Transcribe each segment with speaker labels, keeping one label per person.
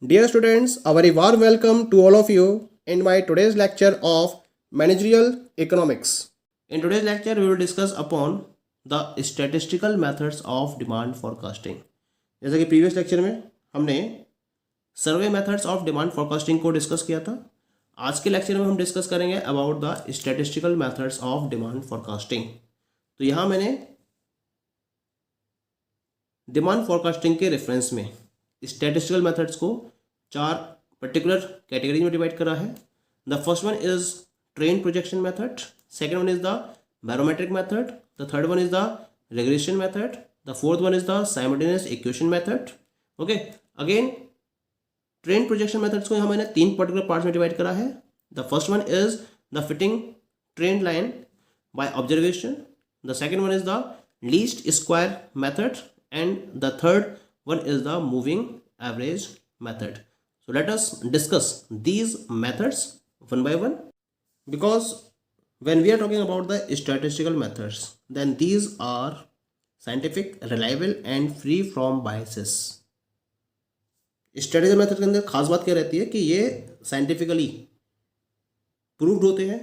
Speaker 1: Dear students, a very warm welcome to all of you in my today's lecture of managerial economics. In today's lecture, we will discuss upon the statistical methods of demand forecasting. जैसा कि previous lecture में हमने सर्वे methods of demand forecasting को discuss किया था, आज के lecture में हम डिस्कस करेंगे about the statistical methods of demand forecasting. तो यहाँ मैंने डिमांड फोरकास्टिंग के रेफरेंस में स्टैटिस्टिकल मेथड्स को चार पर्टिकुलर कैटेगरी में डिवाइड करा है। The first one is trend projection method, second one is the barometric method, the third one is the regression method, the fourth one is the simultaneous equation method. Okay, again trend projection methods को यहाँ मैंने तीन particular parts में divide करा है। The first one is the fitting trend line by observation, the second one is the least square method, and the third one is the moving average method. So let us discuss these methods one by one, because when we are talking about the statistical methods, then these are scientific, reliable and free from biases. Statistical method के अंदर खास बात क्या रहती है कि ये scientifically proved होते हैं,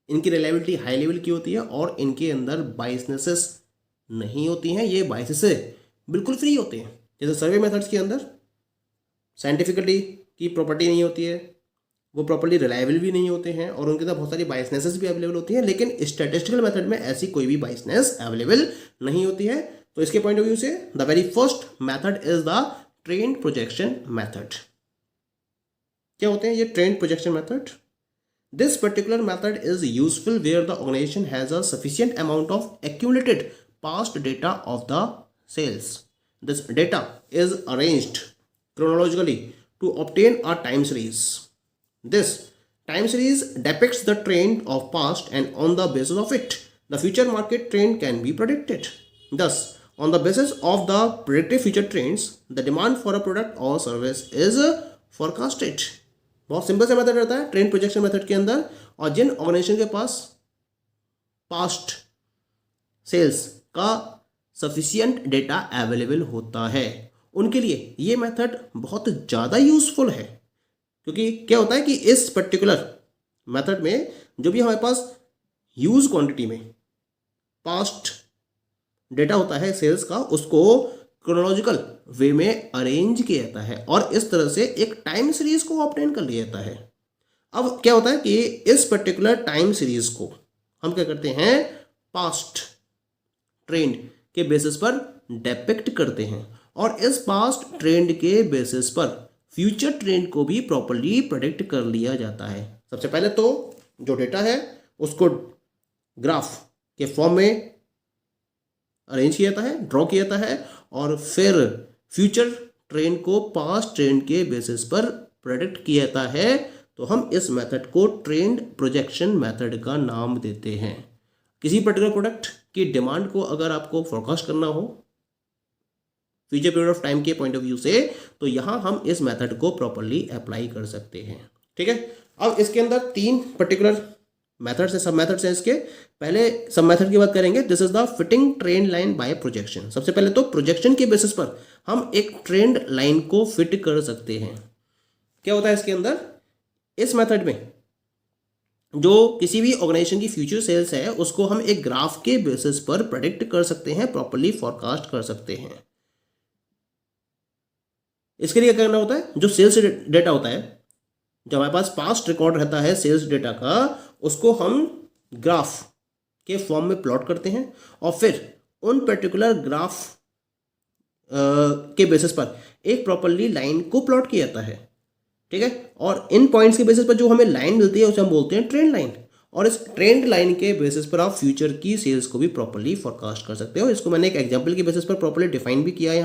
Speaker 1: इनकी रिलायबिलिटी हाई लेवल की होती है और इनके अंदर बाइसनेसेस नहीं होती हैं, ये बाइसेस से बिल्कुल फ्री होते हैं। जैसे सर्वे मेथड्स के अंदर साइंटिफिकली की प्रॉपर्टी नहीं होती है, वो प्रॉपर्ली रिलायबल भी नहीं होते हैं और उनके साथ बहुत सारी बाइसनेसेस भी अवेलेबल होती हैं, लेकिन स्टैटिस्टिकल मेथड में ऐसी कोई भी बाइसनेस अवेलेबल नहीं होती है। तो इसके पॉइंट ऑफ व्यू से the very first method is the trend projection method. क्या होते हैं ये trend projection method? This particular method is useful where the organisation has a sufficient amount of accumulated past data of the sales. This data is arranged chronologically to obtain a time series. This time series depicts the trend of past, and on the basis of it, the future market trend can be predicted. Thus, on the basis of the predicted future trends, the demand for a product or service is forecasted. बहुत simple सा method रहता है trend projection method के अंदर, और जिन organisation के पास past sales का sufficient data available होता है उनके लिए ये मेथड बहुत ज़्यादा यूजफुल है। क्योंकि क्या होता है कि इस पर्टिकुलर मेथड में जो भी हमारे पास ह्यूज क्वांटिटी में पास्ट डेटा होता है सेल्स का, उसको क्रोनोलॉजिकल वे में अरेंज किया जाता है और इस तरह से एक टाइम सीरीज को ऑब्टेन कर लिया जाता है। अब क्या होता है कि इस पर्टिकुलर टाइम सीरीज को हम क्या करते हैं, पास्ट ट्रेंड के बेसिस पर डिपिक्ट करते हैं और इस पास्ट ट्रेंड के बेसिस पर फ्यूचर ट्रेंड को भी प्रॉपर्ली प्रेडिक्ट कर लिया जाता है। सबसे पहले तो जो डेटा है उसको ग्राफ के फॉर्म में अरेंज किया जाता है, ड्रॉ किया जाता है, और फिर फ्यूचर ट्रेंड को पास्ट ट्रेंड के बेसिस पर प्रेडिक्ट किया जाता है। तो हम इस मेथड को ट्रेंड प्रोजेक्शन मेथड का नाम देते हैं। किसी पर्टिकुलर प्रोडक्ट की डिमांड को अगर आपको फोरकास्ट करना हो फ्यूचर पीरियड ऑफ टाइम के पॉइंट ऑफ व्यू से, तो यहां हम इस मेथड को प्रॉपर्ली अप्लाई कर सकते हैं। ठीक है, अब इसके अंदर तीन पर्टिकुलर मेथड्स हैं, सब मेथड्स हैं इसके। पहले सब मेथड की बात करेंगे। This is the fitting trend line by projection. सबसे पहले तो प्रोजेक्शन के बेसिस पर हम एक ट्रेंड लाइन को फिट कर सकते हैं। क्या होता है इसके अंदर, इस मेथड में जो किसी भी ऑर्गेनाइजेशन की फ्यूचर सेल्स है उसको हम एक ग्राफ के बेसिस पर प्रेडिक्ट कर सकते हैं, प्रॉपर्ली फॉरकास्ट कर सकते हैं। इसके लिए क्या करना होता है, जो सेल्स डेटा होता है, जो हमारे पास पास्ट रिकॉर्ड रहता है सेल्स डेटा का, उसको हम ग्राफ के फॉर्म में प्लॉट करते हैं और फिर उन पर्टिकुलर ग्राफ के बेसिस पर एक प्रॉपर्ली लाइन को प्लॉट किया जाता है। ठीक है, और इन पॉइंट्स के बेसिस पर जो हमें लाइन मिलती है उसे हम बोलते हैं ट्रेंड लाइन, और इस ट्रेंड लाइन के बेसिस पर आप फ्यूचर की सेल्स को भी प्रॉपर्ली फोरकास्ट कर सकते हो। इसको मैंने एक एग्जांपल के बेसिस पर प्रॉपर्ली डिफाइन भी किया है।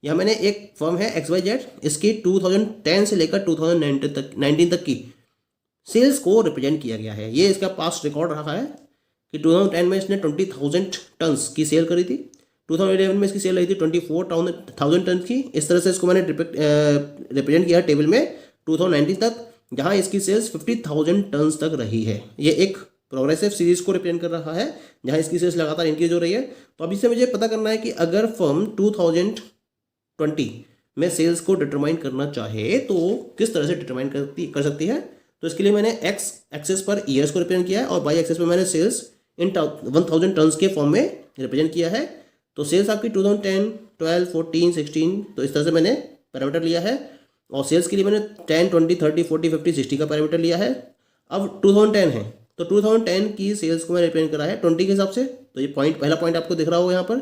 Speaker 1: यहाँ मैंने एक फर्म है XYZ, इसकी 2010 से लेकर 2019 तक की सेल्स को रिप्रेजेंट किया गया है। ये इसका पास्ट रिकॉर्ड रहा है कि 2010 में इसने 20,000 टन्स की सेल करी थी, 2011 में इसकी सेल रही थी 24,000 टन की। इस तरह से इसको मैंने रिप्रेजेंट किया है टेबल में 2019 तक, जहां इसकी सेल्स 50,000 टन्स तक रही है। ये एक प्रोग्रेसिव सीरीज को रिप्रेजेंट कर रहा है जहां इसकी सेल्स लगातार इंक्रीज हो रही है। तो अभी से मुझे पता करना है कि अगर फर्म 2020 में सेल्स को डिटरमाइन करना चाहे तो किस तरह से डिटरमाइन कर सकती है। तो इसके लिए मैंने एक्स एक्सेस पर ईयर्स को रिप्रेजेंट किया है और वाई एक्सेस पर मैंने सेल्स इन 1000 टन्स के फॉर्म में रिप्रेजेंट किया है। तो सेल्स आपकी 2010, 12, 14, 16 तो इस तरह से मैंने पैरामीटर लिया है और सेल्स के लिए मैंने 10, 20, 30, 40, 50, 60 का पैरामीटर लिया है। अब 2010 है तो 2010 की सेल्स को मैंने रिप्रेजेंट करा है 20 के हिसाब से। तो ये पहला पॉइंट आपको दिख रहा होगा यहाँ पर।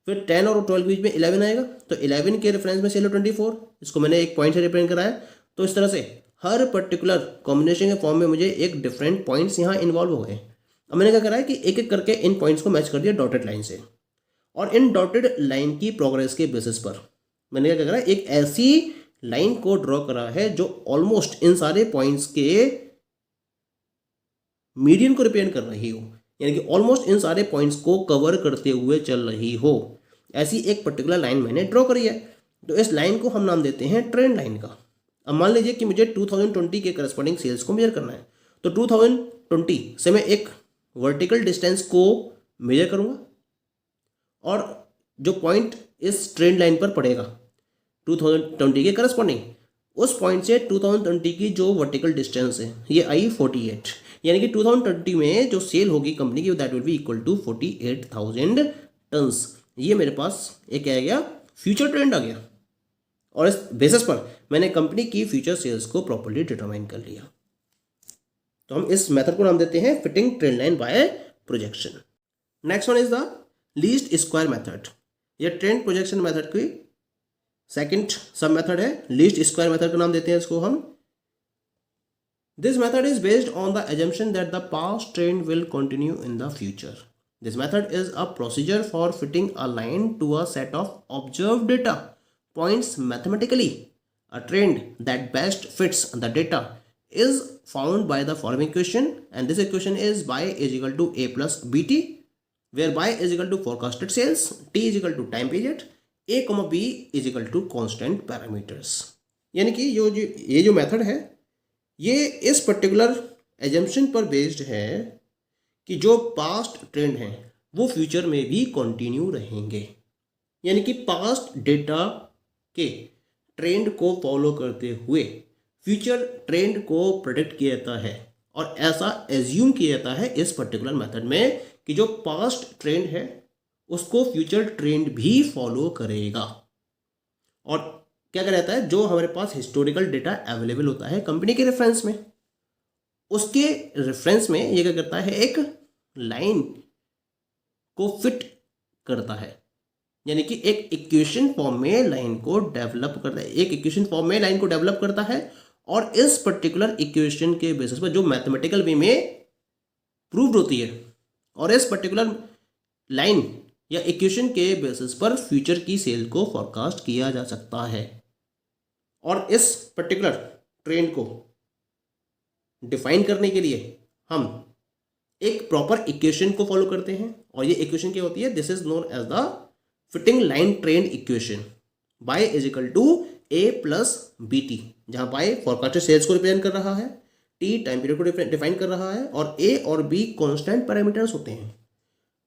Speaker 1: फिर 10 और 12 के बीच में 11 आएगा तो 11 के रेफरेंस में सेल 24, इसको मैंने एक पॉइंट से रिप्रेजेंट कराया। तो इस तरह से हर पर्टिकुलर कॉम्बिनेशन के फॉर्म में मुझे एक डिफरेंट पॉइंट्स यहाँ इन्वॉल्व हो गए। अब मैंने क्या करा है कि एक एक करके इन पॉइंट्स को मैच कर दिया डॉटेड लाइन से और इन डॉटेड लाइन की प्रोग्रेस के बेसिस पर मैंने क्या करा, एक ऐसी लाइन को ड्रॉ करा है जो ऑलमोस्ट इन सारे पॉइंट्स के मीडियन को रिप्रेजेंट कर रही हो, यानी कि ऑलमोस्ट इन सारे पॉइंट्स को कवर करते हुए चल रही हो। ऐसी एक पर्टिकुलर लाइन मैंने ड्रॉ करी है। तो इस लाइन को हम नाम देते हैं ट्रेंड लाइन का। अब मान लीजिए कि मुझे 2020 के करस्पॉन्डिंग सेल्स को मेजर करना है तो 2020 से मैं एक वर्टिकल डिस्टेंस को मेजर करूंगा और जो पॉइंट इस ट्रेंड लाइन पर पड़ेगा 2020 के करस्पॉन्डिंग, उस पॉइंट से 2020 की जो वर्टिकल डिस्टेंस है ये आई 48, यानी कि 2020 में जो सेल होगी कंपनी की that will be equal to 48,000 tons. ये मेरे पास एक क्या आ गया, फ्यूचर ट्रेंड आ गया और इस बेसिस पर मैंने कंपनी की फ्यूचर सेल्स को प्रॉपर्ली डिटरमाइन कर लिया। तो हम इस मेथड को नाम देते हैं fitting trend line by projection. Next one is the least square method. यह ट्रेंड प्रोजेक्शन मेथड की सेकंड सब मेथड है। लीस्ट स्क्वायर मेथड का नाम देते हैं इसको हम। This method is based on the assumption that the past trend will continue in the future. This method is a procedure for fitting a line to a set of observed data points mathematically. A trend that best fits the data is found by the following equation, and this equation is y is equal to a plus bt, where y is equal to forecasted sales, t is equal to time period, a comma b is equal to constant parameters. यानी कि ये जो method है ये इस particular assumption पर based है कि जो पास्ट ट्रेंड हैं वो फ्यूचर में भी कंटिन्यू रहेंगे, यानी कि पास्ट डेटा के ट्रेंड को फॉलो करते हुए फ्यूचर ट्रेंड को प्रेडिक्ट किया जाता है और ऐसा एज्यूम किया जाता है इस पर्टिकुलर मेथड में कि जो पास्ट ट्रेंड है उसको फ्यूचर ट्रेंड भी फॉलो करेगा। और क्या करा जाता है, जो हमारे पास हिस्टोरिकल डेटा अवेलेबल होता है कंपनी के रेफरेंस में, उसके रेफरेंस में ये क्या करता है, एक लाइन को फिट करता है, यानी कि एक इक्वेशन फॉर्म में लाइन को डेवलप करता है, एक इक्वेशन फॉर्म में लाइन को डेवलप करता है और इस पर्टिकुलर इक्वेशन के बेसिस पर जो मैथमेटिकल वे में प्रूव्ड होती है और इस पर्टिकुलर लाइन या इक्वेशन के बेसिस पर फ्यूचर की सेल को फोरकास्ट किया जा सकता है। और इस पर्टिकुलर ट्रेंड को डिफाइन करने के लिए हम एक प्रॉपर इक्वेशन को फॉलो करते हैं और ये इक्वेशन क्या होती है, this is known as the fitting line trend equation. Y is equal to a plus b t, जहां बाय फोरकास्टेड सेल्स को रिप्रेजेंट कर रहा है, टी टाइम पीरियड को डिफाइन कर रहा है और ए और बी कांस्टेंट पैरामीटर्स होते हैं।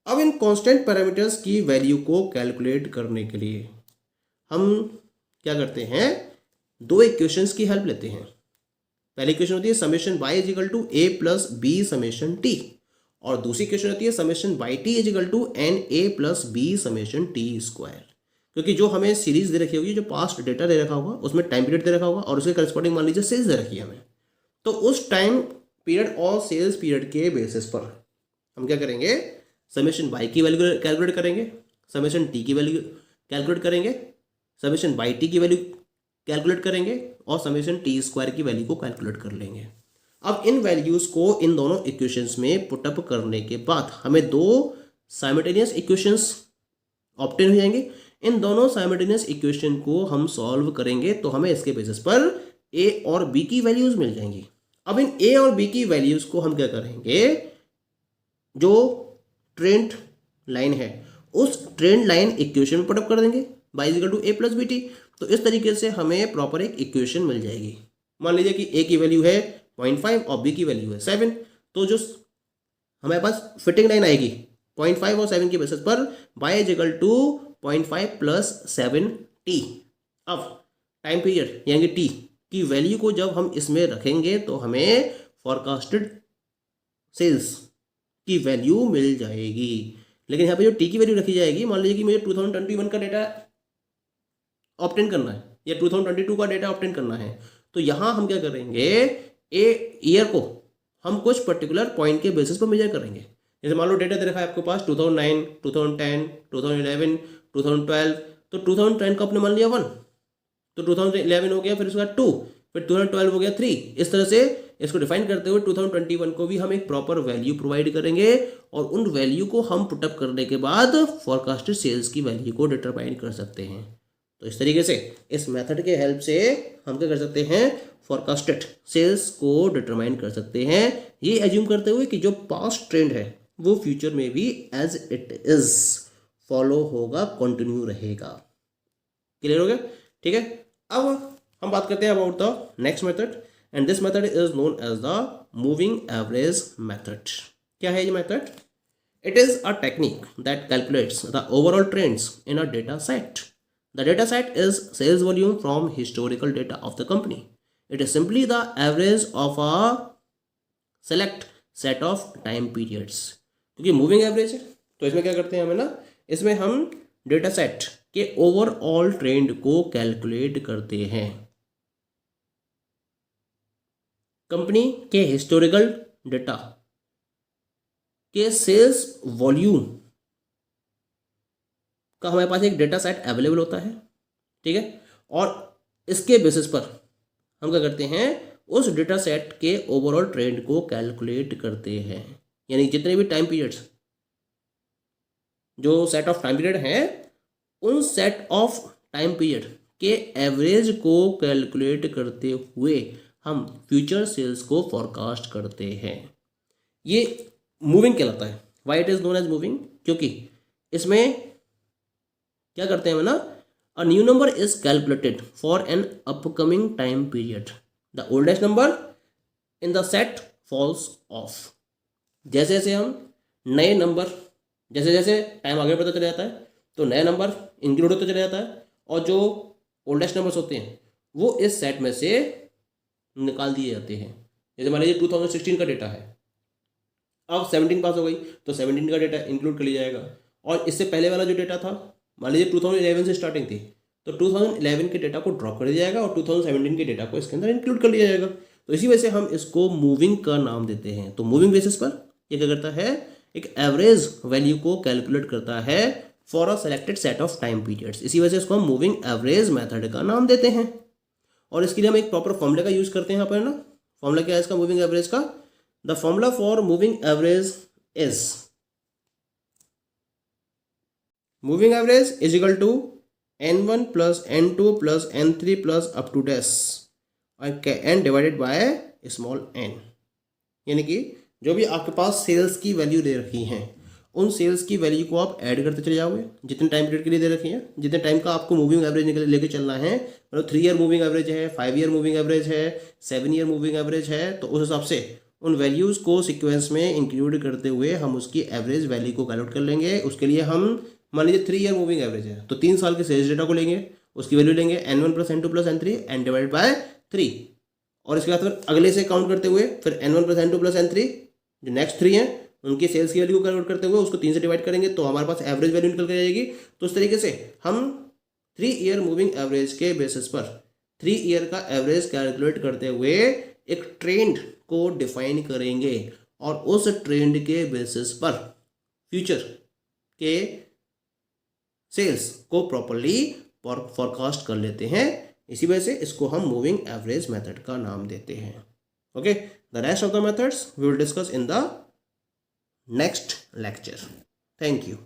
Speaker 1: अब इन कांस्टेंट पैरामीटर्स की वैल्यू को कैलकुलेट करने के लिए हम क्या करते हैं, दो इक्वेशंस की हेल्प लेते हैं। पहली इक्वेशन होती है summation y is equal to a plus b summation t और दूसरी इक्वेशन होती है summation y t is equal to n a plus b summation t square. क्योंकि जो हमें सीरीज दे रखी होगी, जो पास्ट डेटा दे रखा होगा उसमें टाइम पीरियड दे रखा होगा और उसके करस्पॉन्डिंग मान लीजिए सेल्स दे रखी है हमें, तो उस टाइम पीरियड और सेल्स पीरियड के बेसिस पर हम क्या करेंगे, समेशन y की वैल्यू कैलकुलेट करेंगे, समेशन t की वैल्यू कैलकुलेट करेंगे, समेशन y t की वैल्यू कैलकुलेट करेंगे और समेशन टी स्क्वायर की वैल्यू को कैलकुलेट कर लेंगे। अब इन वैल्यूज को इन दोनों इक्वेशंस में पुटअप करने के बाद हमें दो साइमल्टेनियस इक्वेशंस ऑब्टेन हो जाएंगे। इन दोनों साइमल्टेनियस इक्वेशन को हम सॉल्व करेंगे तो हमें इसके बेसिस पर ए और बी की वैल्यूज मिल जाएंगी। अब इन ए और बी की वैल्यूज को हम क्या करेंगे, जो ट्रेंड लाइन है उस ट्रेंड लाइन इक्वेशन में पुटअप कर देंगे, y is equal to a plus b t. तो इस तरीके से हमें प्रॉपर एक इक्वेशन मिल जाएगी। मान लीजिए कि a की वैल्यू है 0.5 और b की वैल्यू है 7, तो जो हमारे पास फिटिंग लाइन आएगी 0.5 और 7 के बेसिस पर y is equal to 0.5 plus 7t। अब टाइम पीरियड यानी कि टी की वैल्यू को जब हम इसमें रखेंगे तो हमें फॉरकास्टेड सेल्स की वैल्यू मिल जाएगी। लेकिन यहाँ पे जो टी की वैल्यू रखी जाएगी, मान लीजिए कि मुझे 2021 का डेटा ऑब्टेन करना है या 2022 का डेटा ऑब्टेन करना है, तो यहाँ हम क्या करेंगे, ए ईयर को हम कुछ पर्टिकुलर पॉइंट के बेसिस पर मेजर करेंगे। जैसे मान लो डेटा दे रखा है आपके पास 2009, 2010, 2011, 2012, तो 2010 का आपने मान लिया 1, तो 2011 हो गया, फिर उसके बाद 2, फिर 2012 हो गया 3। इस तरह से इसको डिफाइन करते हुए 2021 को भी हम एक प्रॉपर वैल्यू प्रोवाइड करेंगे और उन वैल्यू को हम पुटअप करने के बाद फॉरकास्टेड सेल्स की वैल्यू को डिटरमाइन कर सकते हैं। तो इस तरीके से इस मेथड के हेल्प से हम क्या कर सकते हैं, फॉरकास्टेड सेल्स को डिटरमाइन कर सकते हैं, ये एज्यूम करते हुए कि जो पास्ट ट्रेंड है वो फ्यूचर में भी एज इट इज फॉलो होगा, कंटिन्यू रहेगा। क्लियर हो गया? ठीक है, अब हम बात करते हैं about the next method, and this method is known as the moving average method. क्या है ये method? It is a technique that calculates the overall trends in a data set. The data set is sales volume from historical data of the company. It is simply the average of a select set of time periods. क्योंकि moving average है तो इसमें क्या करते हैं हमें ना, इसमें हम डेटा सेट के ओवरऑल ट्रेंड को कैलकुलेट करते हैं। कंपनी के हिस्टोरिकल डेटा के सेल्स वॉल्यूम का हमारे पास एक डेटा सेट अवेलेबल होता है, ठीक है, और इसके बेसिस पर हम क्या करते हैं, उस डेटा सेट के ओवरऑल ट्रेंड को कैलकुलेट करते हैं। यानी जितने भी टाइम पीरियड्स, जो सेट ऑफ टाइम पीरियड हैं, उन सेट ऑफ टाइम पीरियड के एवरेज को कैलकुलेट करते हुए हम फ्यूचर सेल्स को फॉरकास्ट करते हैं। ये मूविंग कहलाता है। Why it is known as moving? क्योंकि इसमें क्या करते हैं ना, a new number is calculated for an upcoming time period, the oldest number in the set falls off. जैसे जैसे हम नए नंबर, जैसे जैसे टाइम आगे बढ़ता चला जाता है तो नया नंबर इंक्लूड होता चला जाता है और जो ओल्डेस्ट नंबर्स होते हैं वो इस सेट में से निकाल दिए जाते हैं। जैसे मान लीजिए 2016 का डेटा है, अब 17 पास हो गई तो 17 का डेटा इंक्लूड कर लिया जाएगा, और इससे पहले वाला जो डेटा था, मान लीजिए 2011 से स्टार्टिंग थी, तो 2011 के डेटा को ड्रॉप कर दिया जाएगा और 2017 के डेटा को इसके अंदर इंक्लूड कर लिया जाएगा। तो इसी वजह से हम इसको मूविंग का नाम देते हैं। तो मूविंग बेसिस पर ये क्या करता है, एक एवरेज वैल्यू को कैलकुलेट करता है for a selected set of time periods. इसी वजह से इसको हम मूविंग एवरेज मेथड का नाम देते हैं। और इसके लिए हम एक प्रॉपर फॉर्मूला का यूज करते हैं यहाँ पर ना। फॉर्मूला क्या है इसका मूविंग एवरेज का? The formula for moving average is moving average is equal to n1 plus n2 plus n3 plus up to dash n divided by small n। यानी कि जो भी आपके पास सेल्स की वैल्यू दे रखी हैं, उन सेल्स की वैल्यू को आप ऐड करते चले जाओगे जितने टाइम पीरियड के लिए दे रखी है, जितने टाइम का आपको मूविंग एवरेज लेके चलना है। मतलब 3 ईयर मूविंग एवरेज है, 5 ईयर मूविंग एवरेज है, 7 ईयर मूविंग एवरेज है, तो उस हिसाब से उन वैल्यूज़ को सीक्वेंस में इंक्लूड करते हुए हम उसकी एवरेज वैल्यू को कैलकुलेट कर लेंगे। उसके लिए हम मान लीजिए 3 ईयर मूविंग एवरेज है तो 3 साल के सेल्स डेटा को लेंगे, उसकी वैल्यू लेंगे n1 plus n2 plus n3 n divided bye 3, और इसके बाद फिर अगले से काउंट करते हुए फिर n1 plus n2 plus n3 जो नेक्स्ट 3 हैं उनकी सेल्स की वैल्यू को कैलकुलेट करते हुए उसको 3 से डिवाइड करेंगे तो हमारे पास एवरेज वैल्यू निकल कर जाएगी। तो इस तरीके से हम 3 ईयर मूविंग एवरेज के बेसिस पर 3 ईयर का एवरेज कैलकुलेट करते हुए एक ट्रेंड को डिफाइन करेंगे और उस ट्रेंड के बेसिस पर फ्यूचर के सेल्स को प्रॉपर्ली फॉरकास्ट कर लेते हैं। इसी वजह से इसको हम मूविंग एवरेज मेथड का नाम देते हैं। Okay, the rest of the methods we will discuss in the next lecture. Thank you.